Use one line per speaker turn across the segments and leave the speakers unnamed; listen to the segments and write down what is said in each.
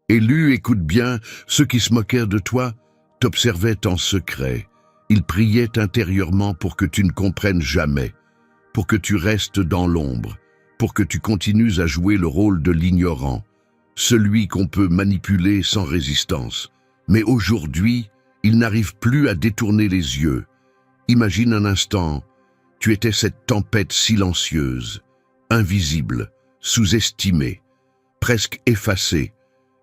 Élu, écoute bien, ceux qui se moquèrent de toi t'observaient en secret. Ils priaient intérieurement pour que tu ne comprennes jamais, pour que tu restes dans l'ombre, pour que tu continues à jouer le rôle de l'ignorant, celui qu'on peut manipuler sans résistance. Mais aujourd'hui, ils n'arrivent plus à détourner les yeux. Imagine un instant, tu étais cette tempête silencieuse, invisible, sous-estimée, presque effacée.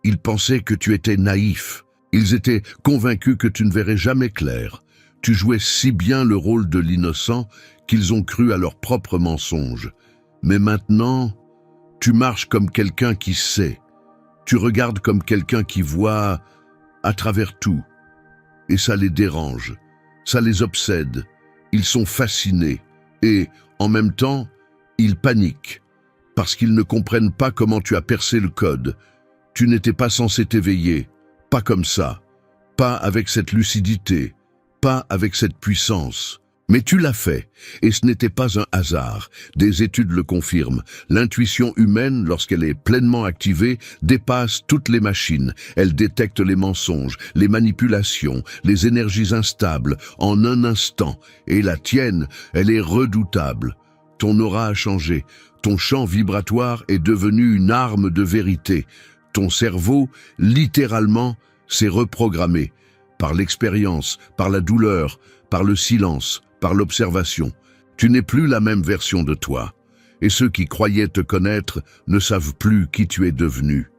Ils pensaient que tu étais naïf. Ils étaient convaincus que tu ne verrais jamais clair. Tu jouais si bien le rôle de l'innocent qu'ils ont cru à leurs propres mensonges. Mais maintenant, tu marches comme quelqu'un qui sait. Tu regardes comme quelqu'un qui voit à travers tout. Et ça les dérange, ça les obsède. Ils sont fascinés et, en même temps, ils paniquent parce qu'ils ne comprennent pas comment tu as percé le code. Tu n'étais pas censé t'éveiller, pas comme ça, pas avec cette lucidité, pas avec cette puissance. Mais tu l'as fait, et ce n'était pas un hasard. Des études le confirment. L'intuition humaine, lorsqu'elle est pleinement activée, dépasse toutes les machines. Elle détecte les mensonges, les manipulations, les énergies instables, en un instant. Et la tienne, elle est redoutable. Ton aura a changé. Ton champ vibratoire est devenu une arme de vérité. Ton cerveau, littéralement, s'est reprogrammé. Par l'expérience, par la douleur, par le silence, par l'observation. Tu n'es plus la même version de toi. Et ceux qui croyaient te connaître ne savent plus qui tu es devenu.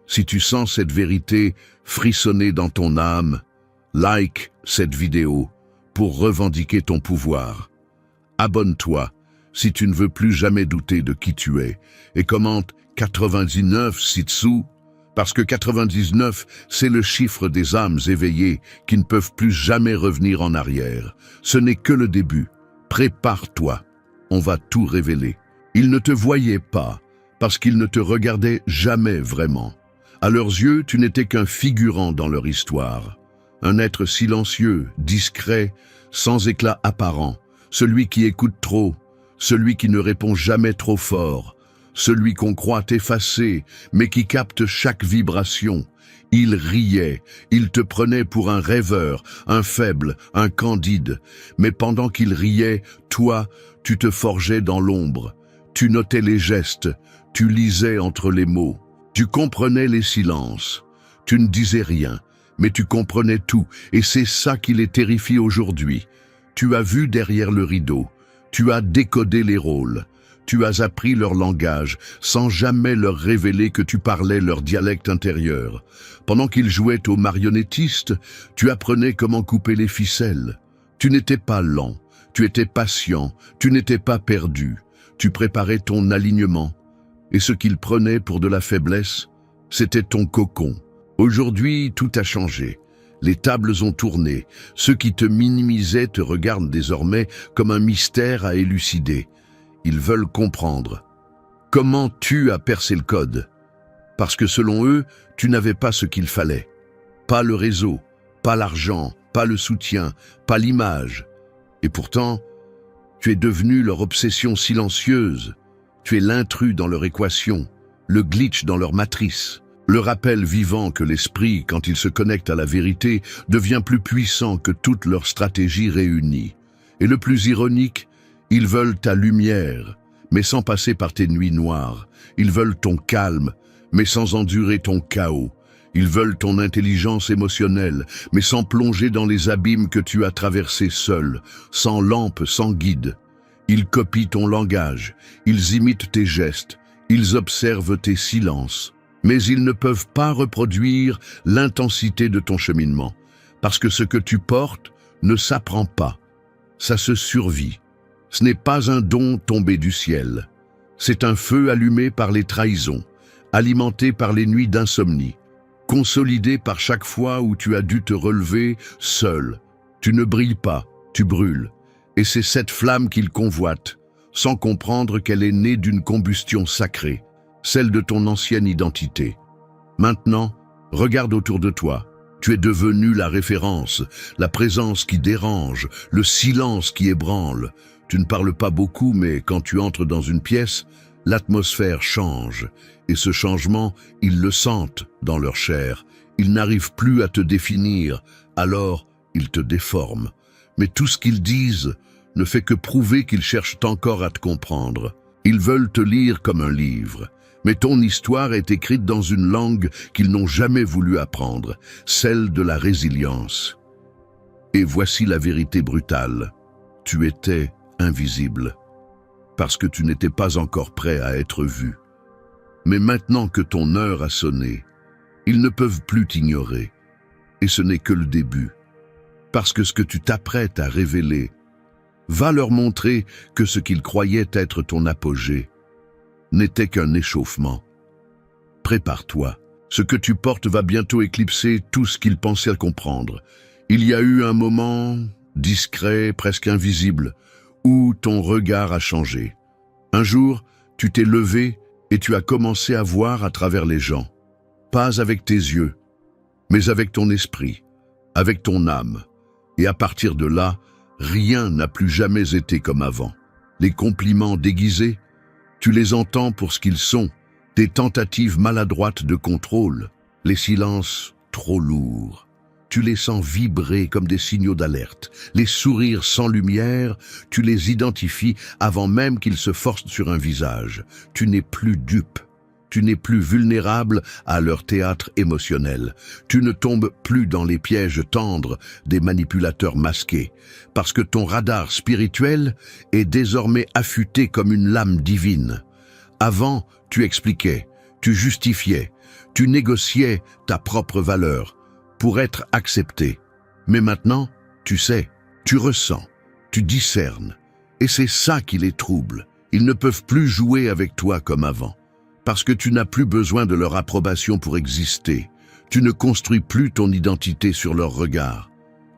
Si tu sens cette vérité frissonner dans ton âme, like cette vidéo pour revendiquer ton pouvoir. Abonne-toi si tu ne veux plus jamais douter de qui tu es et commente 99 ci-dessous. Parce que 99, c'est le chiffre des âmes éveillées qui ne peuvent plus jamais revenir en arrière. Ce n'est que le début. Prépare-toi. On va tout révéler. Ils ne te voyaient pas parce qu'ils ne te regardaient jamais vraiment. À leurs yeux, tu n'étais qu'un figurant dans leur histoire. Un être silencieux, discret, sans éclat apparent. Celui qui écoute trop, celui qui ne répond jamais trop fort. Celui qu'on croit effacé, mais qui capte chaque vibration. Il riait, il te prenait pour un rêveur, un faible, un candide. Mais pendant qu'il riait, toi, tu te forgeais dans l'ombre. Tu notais les gestes, tu lisais entre les mots. Tu comprenais les silences. Tu ne disais rien, mais tu comprenais tout, et c'est ça qui les terrifie aujourd'hui. Tu as vu derrière le rideau, tu as décodé les rôles. Tu as appris leur langage, sans jamais leur révéler que tu parlais leur dialecte intérieur. Pendant qu'ils jouaient aux marionnettistes, tu apprenais comment couper les ficelles. Tu n'étais pas lent, tu étais patient, tu n'étais pas perdu. Tu préparais ton alignement. Et ce qu'ils prenaient pour de la faiblesse, c'était ton cocon. Aujourd'hui, tout a changé. Les tables ont tourné. Ceux qui te minimisaient te regardent désormais comme un mystère à élucider. Ils veulent comprendre. Comment tu as percé le code? Parce que selon eux, tu n'avais pas ce qu'il fallait. Pas le réseau, pas l'argent, pas le soutien, pas l'image. Et pourtant, tu es devenu leur obsession silencieuse. Tu es l'intrus dans leur équation, le glitch dans leur matrice. Le rappel vivant que l'esprit, quand il se connecte à la vérité, devient plus puissant que toute leur stratégie réunie. Et le plus ironique, ils veulent ta lumière, mais sans passer par tes nuits noires. Ils veulent ton calme, mais sans endurer ton chaos. Ils veulent ton intelligence émotionnelle, mais sans plonger dans les abîmes que tu as traversés seul, sans lampe, sans guide. Ils copient ton langage, ils imitent tes gestes, ils observent tes silences. Mais ils ne peuvent pas reproduire l'intensité de ton cheminement, parce que ce que tu portes ne s'apprend pas, ça se survit. Ce n'est pas un don tombé du ciel. C'est un feu allumé par les trahisons, alimenté par les nuits d'insomnie, consolidé par chaque fois où tu as dû te relever seul. Tu ne brilles pas, tu brûles. Et c'est cette flamme qu'ils convoitent, sans comprendre qu'elle est née d'une combustion sacrée, celle de ton ancienne identité. Maintenant, regarde autour de toi. Tu es devenu la référence, la présence qui dérange, le silence qui ébranle. Tu ne parles pas beaucoup, mais quand tu entres dans une pièce, l'atmosphère change, et ce changement, ils le sentent dans leur chair. Ils n'arrivent plus à te définir, alors ils te déforment. Mais tout ce qu'ils disent ne fait que prouver qu'ils cherchent encore à te comprendre. Ils veulent te lire comme un livre, mais ton histoire est écrite dans une langue qu'ils n'ont jamais voulu apprendre, celle de la résilience. Et voici la vérité brutale. Tu étais invisible, parce que tu n'étais pas encore prêt à être vu. Mais maintenant que ton heure a sonné, ils ne peuvent plus t'ignorer. Et ce n'est que le début. Parce que ce que tu t'apprêtes à révéler va leur montrer que ce qu'ils croyaient être ton apogée n'était qu'un échauffement. Prépare-toi. Ce que tu portes va bientôt éclipser tout ce qu'ils pensaient comprendre. Il y a eu un moment discret, presque invisible, où ton regard a changé. Un jour, tu t'es levé et tu as commencé à voir à travers les gens. Pas avec tes yeux, mais avec ton esprit, avec ton âme. Et à partir de là, rien n'a plus jamais été comme avant. Les compliments déguisés, tu les entends pour ce qu'ils sont, des tentatives maladroites de contrôle, les silences trop lourds. Tu les sens vibrer comme des signaux d'alerte. Les sourires sans lumière, tu les identifies avant même qu'ils se forcent sur un visage. Tu n'es plus dupe. Tu n'es plus vulnérable à leur théâtre émotionnel. Tu ne tombes plus dans les pièges tendres des manipulateurs masqués, parce que ton radar spirituel est désormais affûté comme une lame divine. Avant, tu expliquais, tu justifiais, tu négociais ta propre valeur pour être accepté. Mais maintenant, tu sais, tu ressens, tu discernes. Et c'est ça qui les trouble. Ils ne peuvent plus jouer avec toi comme avant. Parce que tu n'as plus besoin de leur approbation pour exister. Tu ne construis plus ton identité sur leur regard.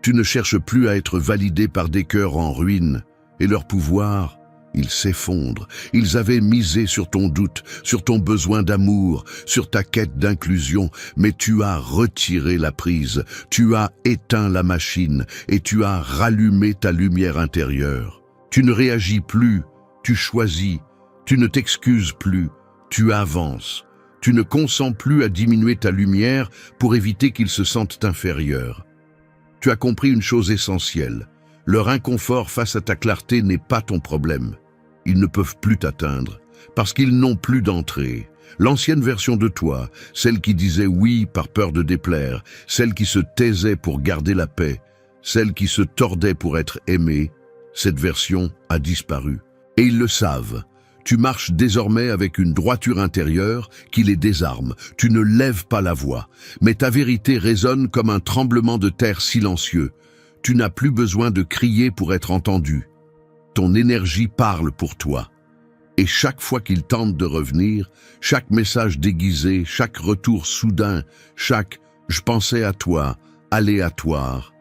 Tu ne cherches plus à être validé par des cœurs en ruine. Et leur pouvoir, il s'effondre. Ils avaient misé sur ton doute, sur ton besoin d'amour, sur ta quête d'inclusion, mais tu as retiré la prise, tu as éteint la machine et tu as rallumé ta lumière intérieure. Tu ne réagis plus, tu choisis, tu ne t'excuses plus. Tu avances. Tu ne consens plus à diminuer ta lumière pour éviter qu'ils se sentent inférieurs. Tu as compris une chose essentielle. Leur inconfort face à ta clarté n'est pas ton problème. Ils ne peuvent plus t'atteindre, parce qu'ils n'ont plus d'entrée. L'ancienne version de toi, celle qui disait oui par peur de déplaire, celle qui se taisait pour garder la paix, celle qui se tordait pour être aimée, cette version a disparu. Et ils le savent. Tu marches désormais avec une droiture intérieure qui les désarme. Tu ne lèves pas la voix, mais ta vérité résonne comme un tremblement de terre silencieux. Tu n'as plus besoin de crier pour être entendu. Ton énergie parle pour toi. Et chaque fois qu'ils tentent de revenir, chaque message déguisé, chaque retour soudain, chaque « je pensais à toi » aléatoire,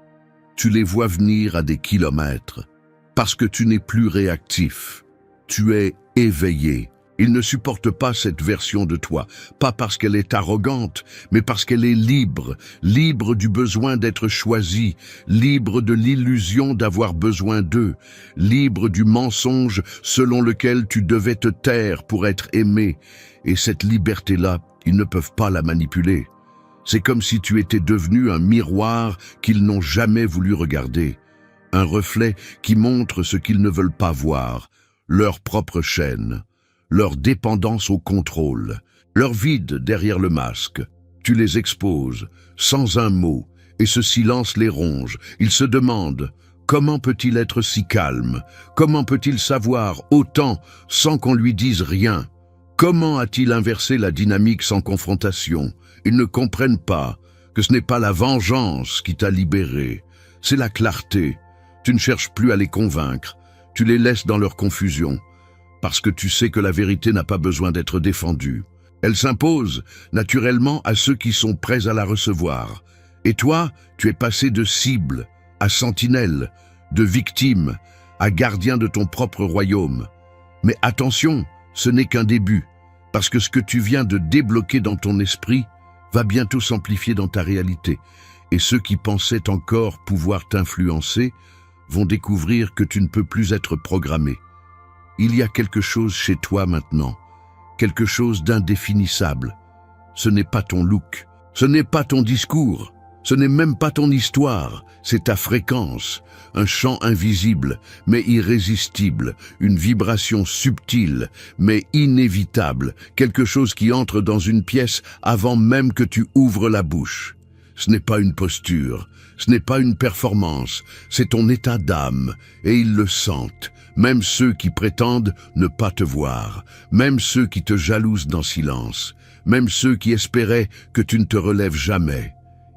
tu les vois venir à des kilomètres. Parce que tu n'es plus réactif. Tu es éveillé. Ils ne supportent pas cette version de toi, pas parce qu'elle est arrogante, mais parce qu'elle est libre, libre du besoin d'être choisie, libre de l'illusion d'avoir besoin d'eux, libre du mensonge selon lequel tu devais te taire pour être aimé. Et cette liberté-là, ils ne peuvent pas la manipuler. C'est comme si tu étais devenu un miroir qu'ils n'ont jamais voulu regarder, un reflet qui montre ce qu'ils ne veulent pas voir, leur propre chaîne, leur dépendance au contrôle, leur vide derrière le masque. Tu les exposes, sans un mot, et ce silence les ronge. Ils se demandent, comment peut-il être si calme? Comment peut-il savoir autant sans qu'on lui dise rien? Comment a-t-il inversé la dynamique sans confrontation? Ils ne comprennent pas que ce n'est pas la vengeance qui t'a libéré, c'est la clarté. Tu ne cherches plus à les convaincre. Tu les laisses dans leur confusion, parce que tu sais que la vérité n'a pas besoin d'être défendue. Elle s'impose naturellement à ceux qui sont prêts à la recevoir. Et toi, tu es passé de cible à sentinelle, de victime à gardien de ton propre royaume. Mais attention, ce n'est qu'un début, parce que ce que tu viens de débloquer dans ton esprit va bientôt s'amplifier dans ta réalité. Et ceux qui pensaient encore pouvoir t'influencer vont découvrir que tu ne peux plus être programmé. Il y a quelque chose chez toi maintenant, quelque chose d'indéfinissable. Ce n'est pas ton look, ce n'est pas ton discours, ce n'est même pas ton histoire, c'est ta fréquence, un chant invisible mais irrésistible, une vibration subtile mais inévitable, quelque chose qui entre dans une pièce avant même que tu ouvres la bouche. Ce n'est pas une posture, ce n'est pas une performance, c'est ton état d'âme, et ils le sentent, même ceux qui prétendent ne pas te voir, même ceux qui te jalousent dans silence, même ceux qui espéraient que tu ne te relèves jamais.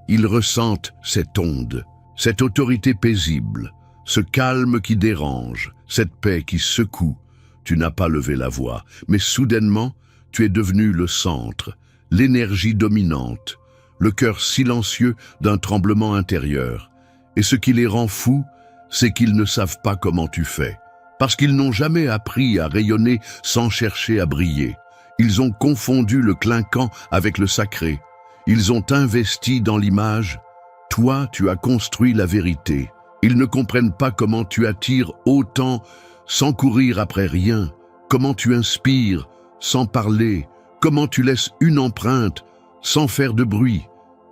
Ils ressentent cette onde, cette autorité paisible, ce calme qui dérange, cette paix qui secoue. Tu n'as pas levé la voix, mais soudainement, tu es devenu le centre, l'énergie dominante, le cœur silencieux d'un tremblement intérieur. Et ce qui les rend fous, c'est qu'ils ne savent pas comment tu fais, parce qu'ils n'ont jamais appris à rayonner sans chercher à briller. Ils ont confondu le clinquant avec le sacré. Ils ont investi dans l'image. Toi, tu as construit la vérité. Ils ne comprennent pas comment tu attires autant sans courir après rien, comment tu inspires sans parler, comment tu laisses une empreinte sans faire de bruit.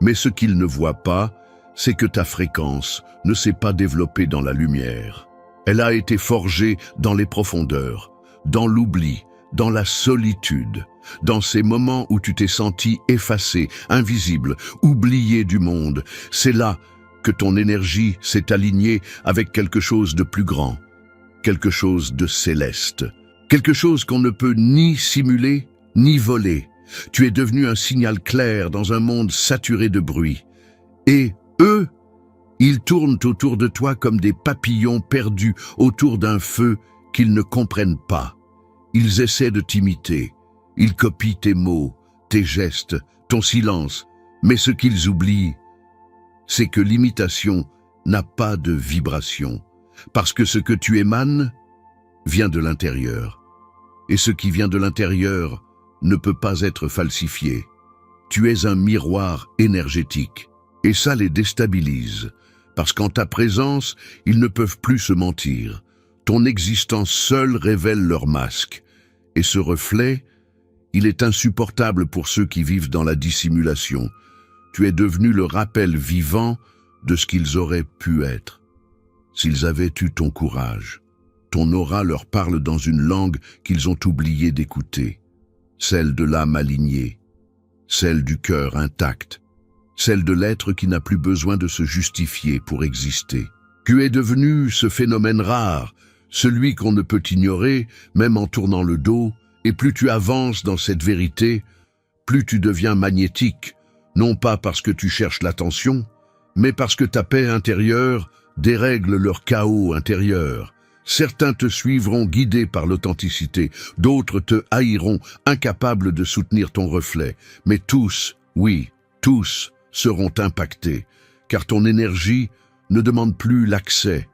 Mais ce qu'ils ne voient pas, c'est que ta fréquence ne s'est pas développée dans la lumière. Elle a été forgée dans les profondeurs, dans l'oubli, dans la solitude, dans ces moments où tu t'es senti effacé, invisible, oublié du monde. C'est là que ton énergie s'est alignée avec quelque chose de plus grand, quelque chose de céleste, quelque chose qu'on ne peut ni simuler, ni voler. Tu es devenu un signal clair dans un monde saturé de bruit. Et eux, ils tournent autour de toi comme des papillons perdus autour d'un feu qu'ils ne comprennent pas. Ils essaient de t'imiter. Ils copient tes mots, tes gestes, ton silence. Mais ce qu'ils oublient, c'est que l'imitation n'a pas de vibration. Parce que ce que tu émanes vient de l'intérieur. Et ce qui vient de l'intérieur ne peut pas être falsifié. Tu es un miroir énergétique. Et ça les déstabilise. Parce qu'en ta présence, ils ne peuvent plus se mentir. Ton existence seule révèle leur masque. Et ce reflet, il est insupportable pour ceux qui vivent dans la dissimulation. Tu es devenu le rappel vivant de ce qu'ils auraient pu être. S'ils avaient eu ton courage, ton aura leur parle dans une langue qu'ils ont oublié d'écouter. Celle de l'âme alignée, celle du cœur intact, celle de l'être qui n'a plus besoin de se justifier pour exister. Tu es devenu ce phénomène rare, celui qu'on ne peut ignorer, même en tournant le dos, et plus tu avances dans cette vérité, plus tu deviens magnétique, non pas parce que tu cherches l'attention, mais parce que ta paix intérieure dérègle leur chaos intérieur. Certains te suivront guidés par l'authenticité, d'autres te haïront, incapables de soutenir ton reflet. Mais tous, oui, tous seront impactés, car ton énergie ne demande plus l'accès,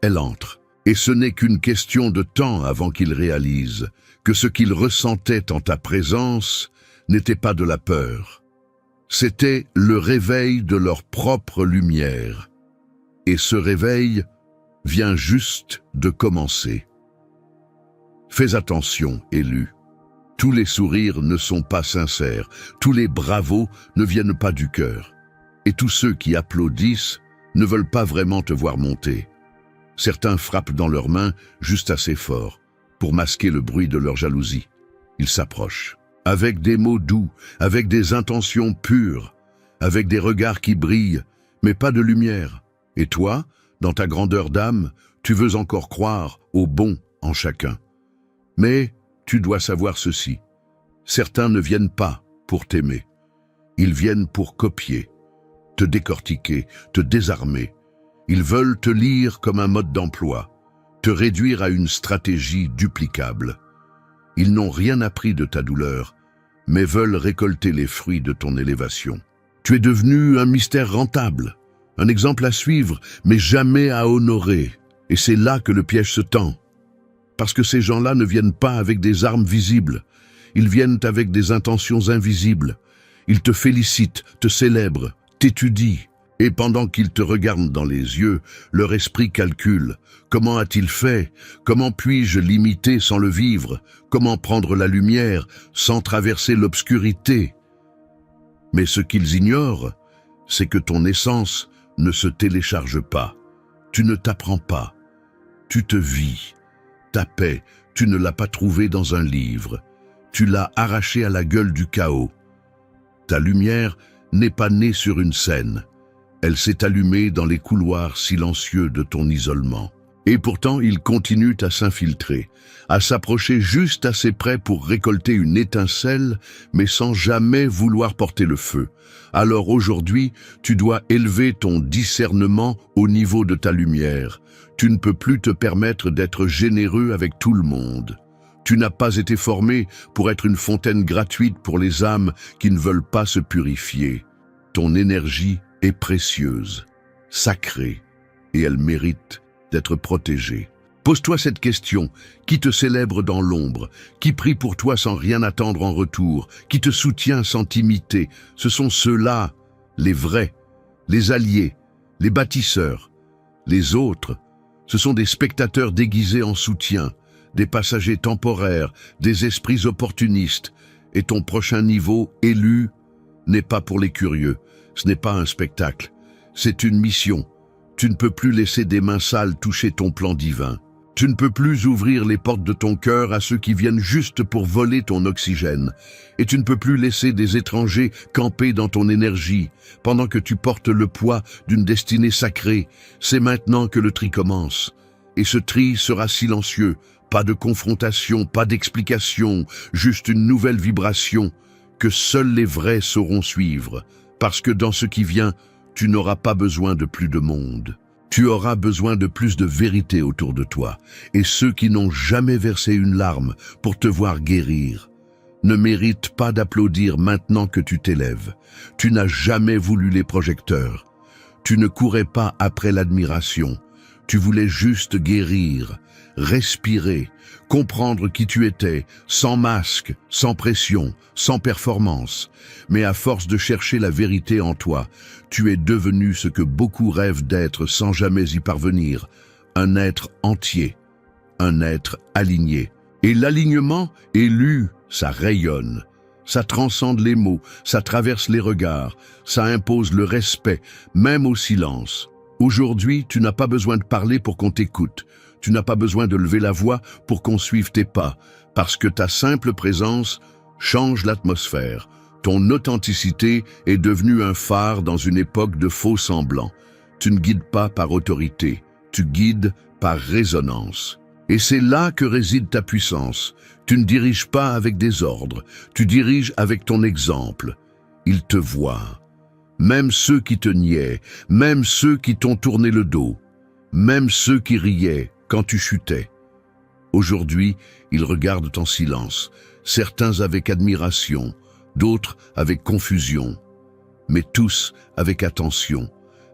elle entre. Et ce n'est qu'une question de temps avant qu'ils réalisent que ce qu'ils ressentaient en ta présence n'était pas de la peur. C'était le réveil de leur propre lumière. Et ce réveil vient juste de commencer. Fais attention, élu. Tous les sourires ne sont pas sincères, tous les bravos ne viennent pas du cœur. Et tous ceux qui applaudissent ne veulent pas vraiment te voir monter. Certains frappent dans leurs mains juste assez fort pour masquer le bruit de leur jalousie. Ils s'approchent, avec des mots doux, avec des intentions pures, avec des regards qui brillent, mais pas de lumière. Et toi, dans ta grandeur d'âme, tu veux encore croire au bon en chacun. Mais tu dois savoir ceci. Certains ne viennent pas pour t'aimer. Ils viennent pour copier, te décortiquer, te désarmer. Ils veulent te lire comme un mode d'emploi, te réduire à une stratégie duplicable. Ils n'ont rien appris de ta douleur, mais veulent récolter les fruits de ton élévation. Tu es devenu un mystère rentable, un exemple à suivre, mais jamais à honorer. Et c'est là que le piège se tend. Parce que ces gens-là ne viennent pas avec des armes visibles. Ils viennent avec des intentions invisibles. Ils te félicitent, te célèbrent, t'étudient. Et pendant qu'ils te regardent dans les yeux, leur esprit calcule. Comment a-t-il fait? Comment puis-je l'imiter sans le vivre? Comment prendre la lumière sans traverser l'obscurité? Mais ce qu'ils ignorent, c'est que ton essence ne se télécharge pas. Tu ne t'apprends pas. Tu te vis. Ta paix, tu ne l'as pas trouvée dans un livre. Tu l'as arrachée à la gueule du chaos. Ta lumière n'est pas née sur une scène. Elle s'est allumée dans les couloirs silencieux de ton isolement. Et pourtant, ils continuent à s'infiltrer, à s'approcher juste assez près pour récolter une étincelle, mais sans jamais vouloir porter le feu. Alors aujourd'hui, tu dois élever ton discernement au niveau de ta lumière. Tu ne peux plus te permettre d'être généreux avec tout le monde. Tu n'as pas été formé pour être une fontaine gratuite pour les âmes qui ne veulent pas se purifier. Ton énergie est précieuse, sacrée, et elle mérite d'être protégée. Pose-toi cette question: qui te célèbre dans l'ombre, qui prie pour toi sans rien attendre en retour, qui te soutient sans t'imiter? Ce sont ceux-là, les vrais, les alliés, les bâtisseurs. Les autres, ce sont des spectateurs déguisés en soutien, des passagers temporaires, des esprits opportunistes. Et ton prochain niveau, élu, n'est pas pour les curieux. Ce n'est pas un spectacle, c'est une mission. Tu ne peux plus laisser des mains sales toucher ton plan divin. Tu ne peux plus ouvrir les portes de ton cœur à ceux qui viennent juste pour voler ton oxygène. Et tu ne peux plus laisser des étrangers camper dans ton énergie, pendant que tu portes le poids d'une destinée sacrée. C'est maintenant que le tri commence. Et ce tri sera silencieux. Pas de confrontation, pas d'explication, juste une nouvelle vibration que seuls les vrais sauront suivre. Parce que dans ce qui vient, tu n'auras pas besoin de plus de monde. Tu auras besoin de plus de vérité autour de toi. Et ceux qui n'ont jamais versé une larme pour te voir guérir ne méritent pas d'applaudir maintenant que tu t'élèves. Tu n'as jamais voulu les projecteurs. Tu ne courais pas après l'admiration. Tu voulais juste guérir, respirer, comprendre qui tu étais, sans masque, sans pression, sans performance. Mais à force de chercher la vérité en toi, tu es devenu ce que beaucoup rêvent d'être sans jamais y parvenir, un être entier, un être aligné. Et l'alignement, élu, ça rayonne, ça transcende les mots, ça traverse les regards, ça impose le respect, même au silence. Aujourd'hui, tu n'as pas besoin de parler pour qu'on t'écoute. Tu n'as pas besoin de lever la voix pour qu'on suive tes pas, parce que ta simple présence change l'atmosphère. Ton authenticité est devenue un phare dans une époque de faux semblants. Tu ne guides pas par autorité, tu guides par résonance. Et c'est là que réside ta puissance. Tu ne diriges pas avec des ordres, tu diriges avec ton exemple. Ils te voient. Même ceux qui te niaient, même ceux qui t'ont tourné le dos, même ceux qui riaient quand tu chutais. Aujourd'hui, ils regardent en silence, certains avec admiration, d'autres avec confusion, mais tous avec attention,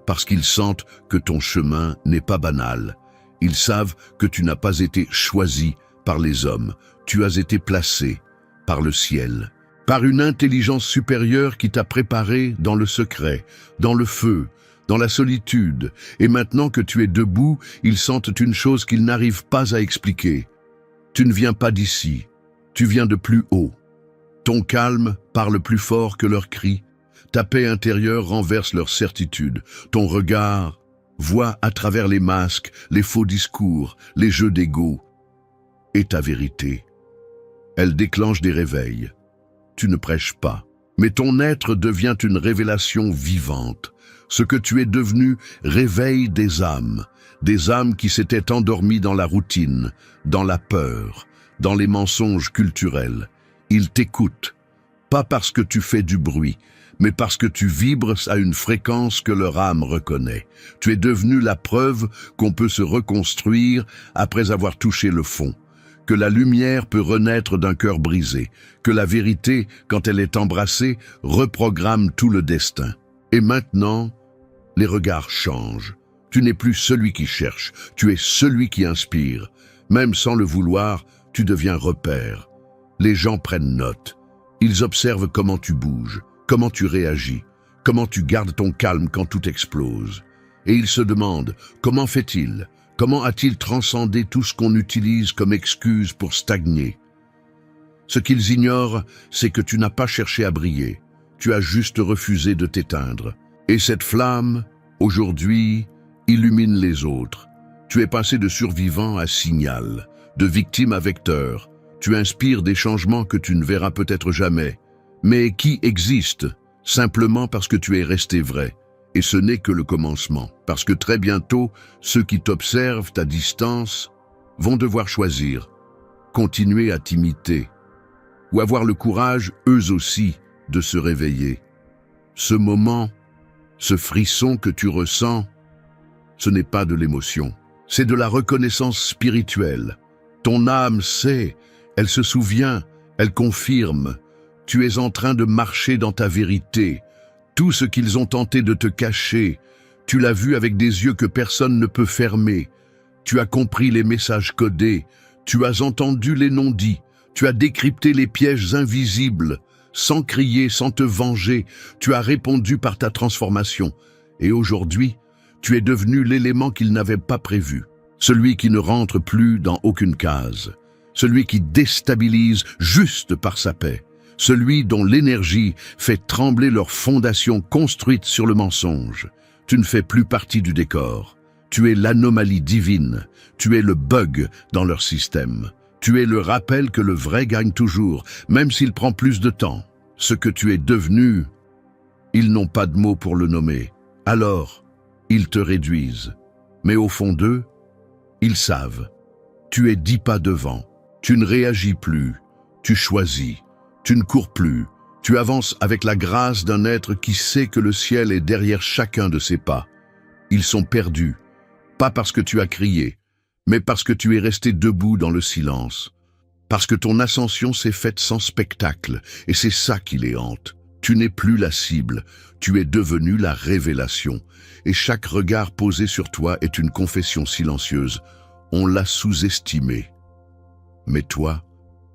parce qu'ils sentent que ton chemin n'est pas banal. Ils savent que tu n'as pas été choisi par les hommes, tu as été placé par le ciel. Par une intelligence supérieure qui t'a préparé dans le secret, dans le feu, dans la solitude. Et maintenant que tu es debout, ils sentent une chose qu'ils n'arrivent pas à expliquer. Tu ne viens pas d'ici, tu viens de plus haut. Ton calme parle plus fort que leurs cris. Ta paix intérieure renverse leur certitude. Ton regard voit à travers les masques, les faux discours, les jeux d'ego. Et ta vérité, elle déclenche des réveils. Tu ne prêches pas, mais ton être devient une révélation vivante. Ce que tu es devenu réveille des âmes qui s'étaient endormies dans la routine, dans la peur, dans les mensonges culturels. Ils t'écoutent, pas parce que tu fais du bruit, mais parce que tu vibres à une fréquence que leur âme reconnaît. Tu es devenu la preuve qu'on peut se reconstruire après avoir touché le fond, que la lumière peut renaître d'un cœur brisé, que la vérité, quand elle est embrassée, reprogramme tout le destin. Et maintenant, les regards changent. Tu n'es plus celui qui cherche, tu es celui qui inspire. Même sans le vouloir, tu deviens repère. Les gens prennent note. Ils observent comment tu bouges, comment tu réagis, comment tu gardes ton calme quand tout explose. Et il se demande, comment fait-il? Comment a-t-il transcendé tout ce qu'on utilise comme excuse pour stagner? Ce qu'ils ignorent, c'est que tu n'as pas cherché à briller. Tu as juste refusé de t'éteindre. Et cette flamme, aujourd'hui, illumine les autres. Tu es passé de survivant à signal, de victime à vecteur. Tu inspires des changements que tu ne verras peut-être jamais, mais qui existent simplement parce que tu es resté vrai. Et ce n'est que le commencement, parce que très bientôt, ceux qui t'observent à distance vont devoir choisir, continuer à t'imiter, ou avoir le courage, eux aussi, de se réveiller. Ce moment, ce frisson que tu ressens, ce n'est pas de l'émotion, c'est de la reconnaissance spirituelle. Ton âme sait, elle se souvient, elle confirme. Tu es en train de marcher dans ta vérité. Tout ce qu'ils ont tenté de te cacher, tu l'as vu avec des yeux que personne ne peut fermer. Tu as compris les messages codés, tu as entendu les non-dits, tu as décrypté les pièges invisibles. Sans crier, sans te venger, tu as répondu par ta transformation. Et aujourd'hui, tu es devenu l'élément qu'ils n'avaient pas prévu. Celui qui ne rentre plus dans aucune case. Celui qui déstabilise juste par sa paix. Celui dont l'énergie fait trembler leur fondation construite sur le mensonge. Tu ne fais plus partie du décor. Tu es l'anomalie divine. Tu es le bug dans leur système. Tu es le rappel que le vrai gagne toujours, même s'il prend plus de temps. Ce que tu es devenu, ils n'ont pas de mots pour le nommer. Alors, ils te réduisent. Mais au fond d'eux, ils savent. Tu es 10 pas devant. Tu ne réagis plus. Tu choisis. Tu ne cours plus. Tu avances avec la grâce d'un être qui sait que le ciel est derrière chacun de ses pas. Ils sont perdus, pas parce que tu as crié, mais parce que tu es resté debout dans le silence. Parce que ton ascension s'est faite sans spectacle, et c'est ça qui les hante. Tu n'es plus la cible, tu es devenu la révélation. Et chaque regard posé sur toi est une confession silencieuse. On l'a sous-estimé. Mais toi,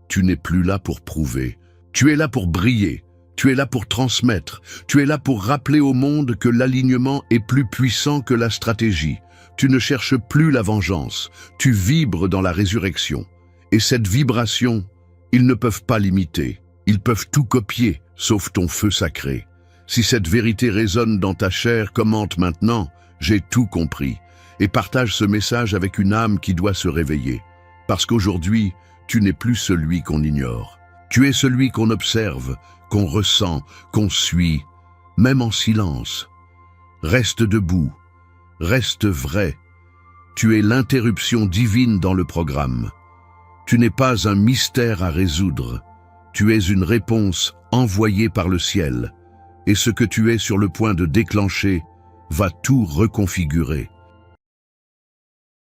tu n'es plus là pour prouver. Tu es là pour briller. Tu es là pour transmettre. Tu es là pour rappeler au monde que l'alignement est plus puissant que la stratégie. Tu ne cherches plus la vengeance. Tu vibres dans la résurrection. Et cette vibration, ils ne peuvent pas l'imiter. Ils peuvent tout copier, sauf ton feu sacré. Si cette vérité résonne dans ta chair, commente maintenant, j'ai tout compris. Et partage ce message avec une âme qui doit se réveiller. Parce qu'aujourd'hui, tu n'es plus celui qu'on ignore. Tu es celui qu'on observe, qu'on ressent, qu'on suit, même en silence. Reste debout, reste vrai. Tu es l'interruption divine dans le programme. Tu n'es pas un mystère à résoudre. Tu es une réponse envoyée par le ciel. Et ce que tu es sur le point de déclencher va tout reconfigurer.